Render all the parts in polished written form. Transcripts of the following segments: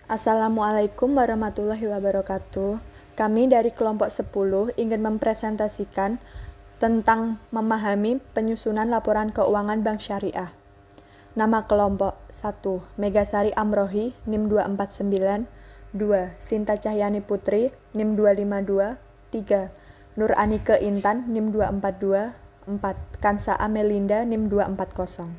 Assalamualaikum warahmatullahi wabarakatuh. Kami dari kelompok 10 ingin mempresentasikan tentang memahami penyusunan laporan keuangan bank syariah. Nama kelompok 1. Megasari Amrohi, NIM 249. 2. Sinta Cahyani Putri, NIM 252. 3. Nur Anike Intan, NIM 242. 4. Kansa Amelinda, NIM 240.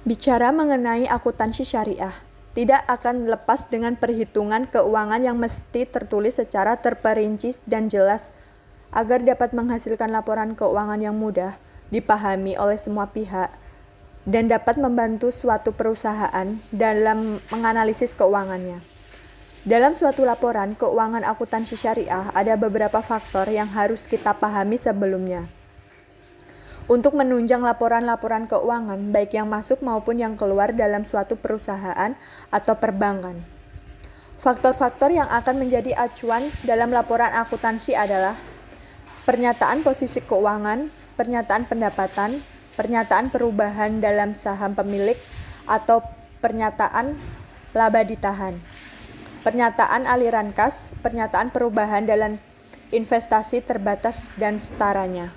Bicara mengenai akuntansi syariah, tidak akan lepas dengan perhitungan keuangan yang mesti tertulis secara terperinci dan jelas agar dapat menghasilkan laporan keuangan yang mudah dipahami oleh semua pihak dan dapat membantu suatu perusahaan dalam menganalisis keuangannya. Dalam suatu laporan keuangan akuntansi syariah, ada beberapa faktor yang harus kita pahami sebelumnya. Untuk menunjang laporan-laporan keuangan, baik yang masuk maupun yang keluar dalam suatu perusahaan atau perbankan. Faktor-faktor yang akan menjadi acuan dalam laporan akuntansi adalah pernyataan posisi keuangan, pernyataan pendapatan, pernyataan perubahan dalam saham pemilik, atau pernyataan laba ditahan, pernyataan aliran kas, pernyataan perubahan dalam investasi terbatas, dan setaranya.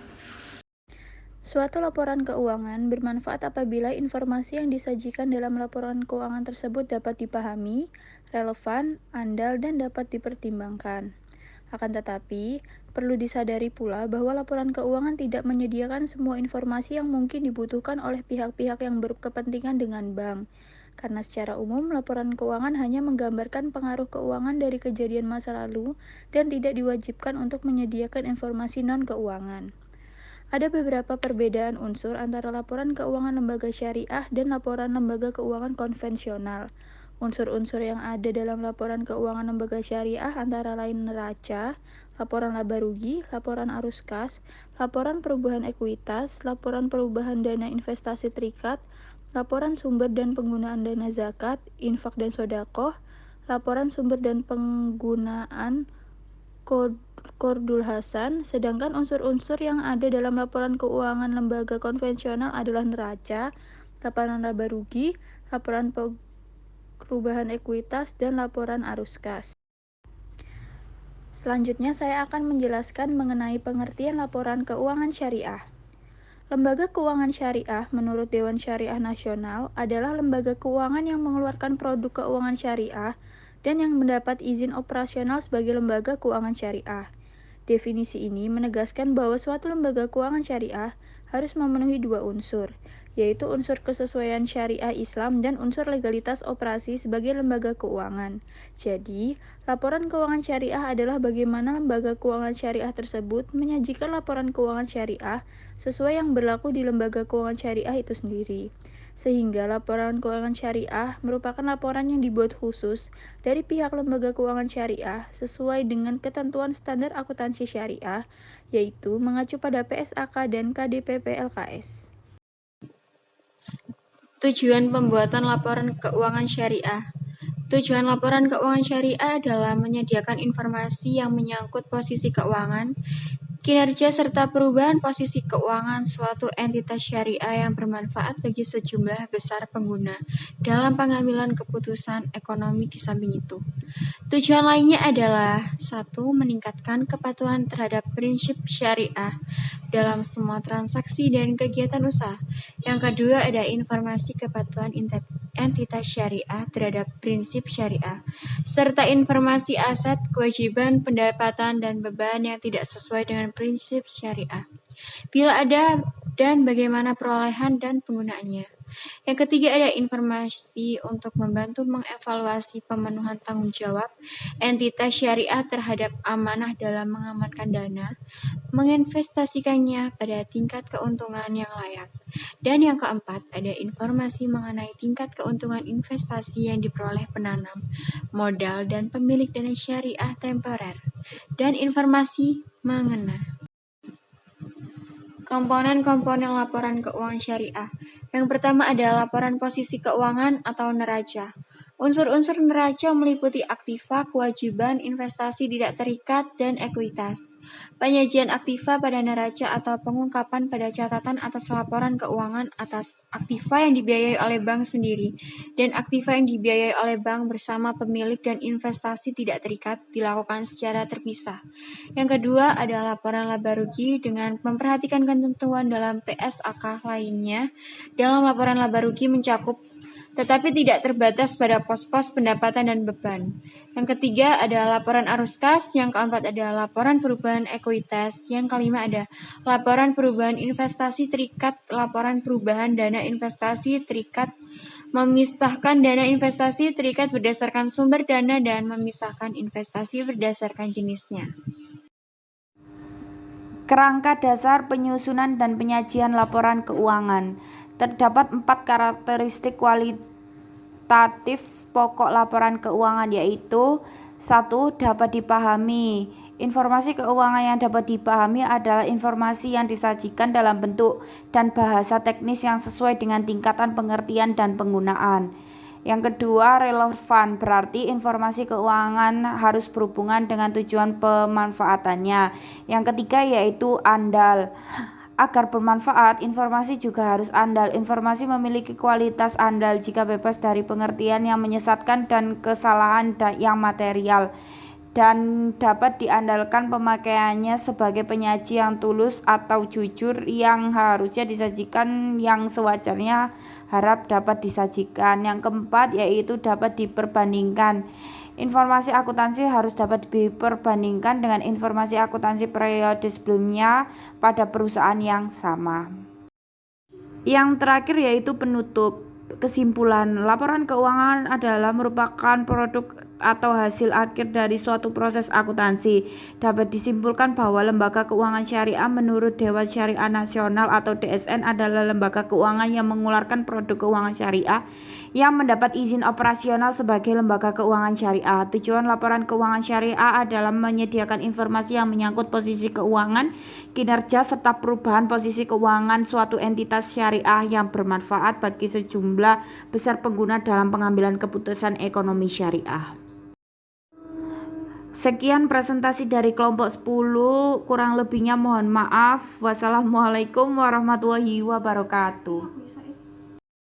Suatu laporan keuangan bermanfaat apabila informasi yang disajikan dalam laporan keuangan tersebut dapat dipahami, relevan, andal, dan dapat dipertimbangkan. Akan tetapi, perlu disadari pula bahwa laporan keuangan tidak menyediakan semua informasi yang mungkin dibutuhkan oleh pihak-pihak yang berkepentingan dengan bank. Karena secara umum, laporan keuangan hanya menggambarkan pengaruh keuangan dari kejadian masa lalu dan tidak diwajibkan untuk menyediakan informasi non-keuangan. Ada beberapa perbedaan unsur antara laporan keuangan lembaga syariah dan laporan lembaga keuangan konvensional. Unsur-unsur yang ada dalam laporan keuangan lembaga syariah antara lain neraca, laporan laba rugi, laporan arus kas, laporan perubahan ekuitas, laporan perubahan dana investasi terikat, laporan sumber dan penggunaan dana zakat, infak dan sodakoh, laporan sumber dan penggunaan Kordul Hasan, sedangkan unsur-unsur yang ada dalam laporan keuangan lembaga konvensional adalah neraca, laporan laba rugi, laporan perubahan ekuitas, dan laporan arus kas. Selanjutnya saya akan menjelaskan mengenai pengertian laporan keuangan syariah. Lembaga keuangan syariah menurut Dewan Syariah Nasional adalah lembaga keuangan yang mengeluarkan produk keuangan syariah dan yang mendapat izin operasional sebagai lembaga keuangan syariah. Definisi ini menegaskan bahwa suatu lembaga keuangan syariah harus memenuhi dua unsur, yaitu unsur kesesuaian syariah Islam dan unsur legalitas operasi sebagai lembaga keuangan. Jadi, laporan keuangan syariah adalah bagaimana lembaga keuangan syariah tersebut menyajikan laporan keuangan syariah sesuai yang berlaku di lembaga keuangan syariah itu sendiri. Sehingga laporan keuangan syariah merupakan laporan yang dibuat khusus dari pihak lembaga keuangan syariah sesuai dengan ketentuan standar akuntansi syariah, yaitu mengacu pada PSAK dan KDPP LKS. Tujuan pembuatan laporan keuangan syariah. Tujuan laporan keuangan syariah adalah menyediakan informasi yang menyangkut posisi keuangan, kinerja serta perubahan posisi keuangan suatu entitas syariah yang bermanfaat bagi sejumlah besar pengguna dalam pengambilan keputusan ekonomi. Di samping itu, tujuan lainnya adalah 1. Meningkatkan kepatuhan terhadap prinsip syariah dalam semua transaksi dan kegiatan usaha. Yang kedua, ada informasi kepatuhan entitas syariah terhadap prinsip syariah, serta informasi aset, kewajiban, pendapatan, dan beban yang tidak sesuai dengan prinsip syariah. Bila ada dan bagaimana perolehan dan penggunaannya. Yang ketiga, ada informasi untuk membantu mengevaluasi pemenuhan tanggung jawab entitas syariah terhadap amanah dalam mengamankan dana, menginvestasikannya pada tingkat keuntungan yang layak. Dan yang keempat, ada informasi mengenai tingkat keuntungan investasi yang diperoleh penanam, modal, dan pemilik dana syariah temporer. Dan informasi mengenai komponen-komponen laporan keuangan syariah. Yang pertama ada laporan posisi keuangan atau neraca. Unsur-unsur neraca meliputi aktiva, kewajiban, investasi tidak terikat, dan ekuitas. Penyajian aktiva pada neraca atau pengungkapan pada catatan atas laporan keuangan atas aktiva yang dibiayai oleh bank sendiri dan aktiva yang dibiayai oleh bank bersama pemilik dan investasi tidak terikat dilakukan secara terpisah. Yang kedua adalah laporan laba rugi dengan memperhatikan ketentuan dalam PSAK lainnya. Dalam laporan laba rugi mencakup tetapi tidak terbatas pada pos-pos pendapatan dan beban. Yang ketiga adalah laporan arus kas, yang keempat adalah laporan perubahan ekuitas, yang kelima ada laporan perubahan investasi terikat, laporan perubahan dana investasi terikat, memisahkan dana investasi terikat berdasarkan sumber dana dan memisahkan investasi berdasarkan jenisnya. Kerangka dasar penyusunan dan penyajian laporan keuangan. Terdapat 4 karakteristik kualitatif pokok laporan keuangan, yaitu 1. Dapat dipahami. Informasi keuangan yang dapat dipahami adalah informasi yang disajikan dalam bentuk dan bahasa teknis yang sesuai dengan tingkatan pengertian dan penggunaan. Yang kedua, relevan, berarti informasi keuangan harus berhubungan dengan tujuan pemanfaatannya. Yang ketiga yaitu andal. Agar bermanfaat, informasi juga harus andal. Informasi memiliki kualitas andal jika bebas dari pengertian yang menyesatkan dan kesalahan yang material, dan dapat diandalkan pemakaiannya sebagai penyaji yang tulus atau jujur yang harusnya disajikan yang sewajarnya harap dapat disajikan. Yang keempat yaitu dapat diperbandingkan. Informasi akuntansi harus dapat diperbandingkan dengan informasi akuntansi periode sebelumnya pada perusahaan yang sama. Yang terakhir yaitu penutup. Kesimpulan, laporan keuangan adalah merupakan produk atau hasil akhir dari suatu proses akuntansi. Dapat disimpulkan bahwa lembaga keuangan syariah menurut Dewan Syariah Nasional atau DSN adalah lembaga keuangan yang mengeluarkan produk keuangan syariah yang mendapat izin operasional sebagai lembaga keuangan syariah. Tujuan laporan keuangan syariah adalah menyediakan informasi yang menyangkut posisi keuangan, kinerja, serta perubahan posisi keuangan suatu entitas syariah yang bermanfaat bagi sejumlah besar pengguna dalam pengambilan keputusan ekonomi syariah. Sekian presentasi dari kelompok 10, kurang lebihnya mohon maaf. Wassalamualaikum warahmatullahi wabarakatuh.